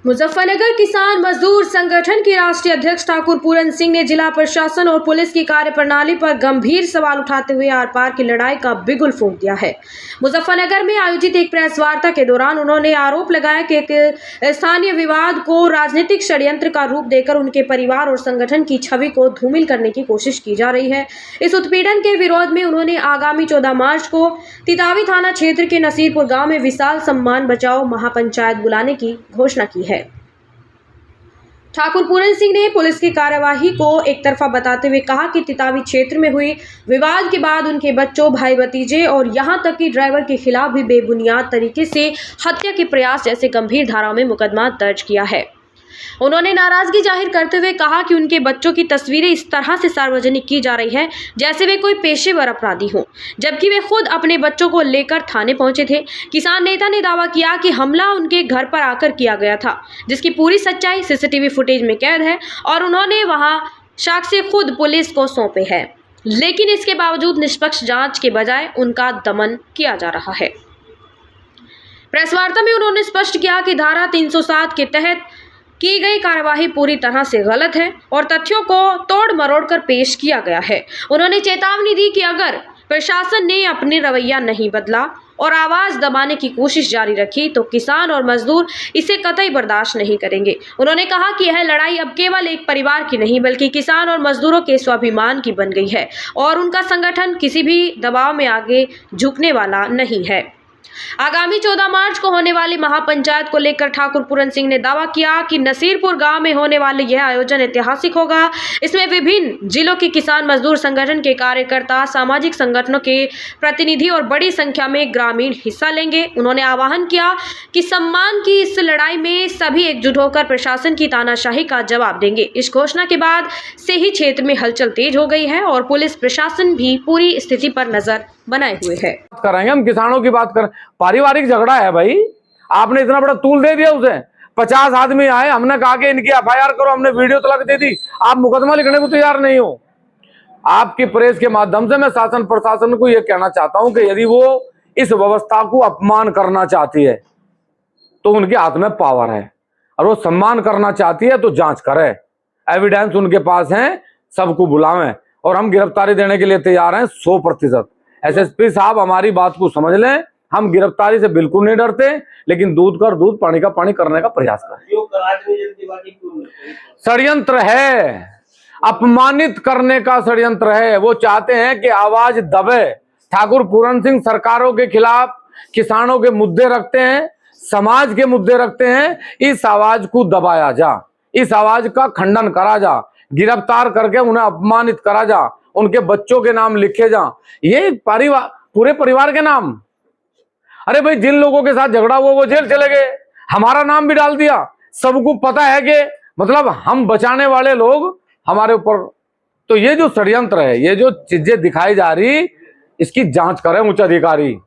मुजफ्फरनगर किसान मजदूर संगठन के राष्ट्रीय अध्यक्ष ठाकुर पूरन सिंह ने जिला प्रशासन और पुलिस की कार्यप्रणाली पर गंभीर सवाल उठाते हुए आर पार की लड़ाई का बिगुल फूंक दिया है। मुजफ्फरनगर में आयोजित एक प्रेस वार्ता के दौरान उन्होंने आरोप लगाया कि एक स्थानीय विवाद को राजनीतिक षड्यंत्र का रूप देकर उनके परिवार और संगठन की छवि को धूमिल करने की कोशिश की जा रही है। इस उत्पीड़न के विरोध में उन्होंने आगामी 14 मार्च को तितावी थाना क्षेत्र के नसीरपुर गाँव में विशाल सम्मान बचाओ महापंचायत बुलाने की घोषणा की है। ठाकुर पूरन सिंह ने पुलिस की कार्यवाही को एक तरफा बताते हुए कहा कि तितावी क्षेत्र में हुई विवाद के बाद उनके बच्चों, भाई भतीजे और यहां तक कि ड्राइवर के खिलाफ भी बेबुनियाद तरीके से हत्या के प्रयास जैसे गंभीर धाराओं में मुकदमा दर्ज किया है। उन्होंने नाराजगी जाहिर करते हुए कहा कि उनके बच्चों की तस्वीरें इस तरह से सार्वजनिक की जा रही है जैसे वे कोई पेशेवर अपराधी हों, जबकि वे खुद अपने बच्चों को लेकर थाने पहुंचे थे। किसान नेता ने दावा किया कि हमला उनके घर पर आकर किया गया था, जिसकी पूरी सच्चाई सीसीटीवी फुटेज में कैद है और उन्होंने वहां साक्ष्य खुद पुलिस को सौंपे हैं, लेकिन इसके बावजूद निष्पक्ष जांच के बजाय उनका दमन किया जा रहा है। प्रेस वार्ता में उन्होंने स्पष्ट किया कि धारा 307 के तहत की गई कार्यवाही पूरी तरह से गलत है और तथ्यों को तोड़ मरोड़ कर पेश किया गया है। उन्होंने चेतावनी दी कि अगर प्रशासन ने अपनी रवैया नहीं बदला और आवाज दबाने की कोशिश जारी रखी तो किसान और मजदूर इसे कतई बर्दाश्त नहीं करेंगे। उन्होंने कहा कि यह लड़ाई अब केवल एक परिवार की नहीं बल्कि किसान और मजदूरों के स्वाभिमान की बन गई है और उनका संगठन किसी भी दबाव में आगे झुकने वाला नहीं है। आगामी 14 मार्च को होने वाली महापंचायत को लेकर ठाकुर पूरन सिंह ने दावा किया कि नसीरपुर गांव में होने वाले यह आयोजन ऐतिहासिक होगा। इसमें विभिन्न जिलों के किसान मजदूर संगठन के कार्यकर्ता, सामाजिक संगठनों के प्रतिनिधि और बड़ी संख्या में ग्रामीण हिस्सा लेंगे। उन्होंने आह्वान किया कि सम्मान की इस लड़ाई में सभी एकजुट होकर प्रशासन की तानाशाही का जवाब देंगे। इस घोषणा के बाद से ही क्षेत्र में हलचल तेज हो गई है और पुलिस प्रशासन भी पूरी स्थिति पर नजर बनाए हुए है। करेंगे हम किसानों की बात कर, पारिवारिक झगड़ा है भाई। आपने इतना बड़ा तूल दे दिया उसे, 50 आदमी आए, हमने कहा कि इनकी एफआईआर करो, हमने वीडियो तलाक दे दी, आप मुकदमा लिखने को तैयार नहीं हो। आपकी प्रेस के माध्यम से मैं शासन प्रशासन को यह कहना चाहता हूं कि यदि वो इस व्यवस्था को अपमान करना चाहती है तो उनके हाथ में पावर है, और वो सम्मान करना चाहती है तो जांच करे, एविडेंस उनके पास है, सबको बुलावें और हम गिरफ्तारी देने के लिए तैयार हैं 100%। एसएसपी साहब हमारी बात को समझ लें, हम गिरफ्तारी से बिल्कुल नहीं डरते, लेकिन दूध का दूध पानी का पानी करने का प्रयास करें। षड्यंत्र है, अपमानित करने का षड्यंत्र है। वो चाहते हैं कि आवाज दबे। ठाकुर पूरन सिंह सरकारों के खिलाफ किसानों के मुद्दे रखते हैं, समाज के मुद्दे रखते हैं। इस आवाज को दबाया जा, इस आवाज का खंडन करा जा, गिरफ्तार करके उन्हें अपमानित करा जा, उनके बच्चों के नाम लिखे जा, ये परिवार, पूरे परिवार के नाम। अरे भाई, जिन लोगों के साथ झगड़ा हुआ वो जेल चले गए, हमारा नाम भी डाल दिया। सबको पता है कि मतलब हम बचाने वाले लोग हमारे ऊपर। तो ये जो षड्यंत्र है, ये जो चीजें दिखाई जा रही, इसकी जांच करें उच्च अधिकारी।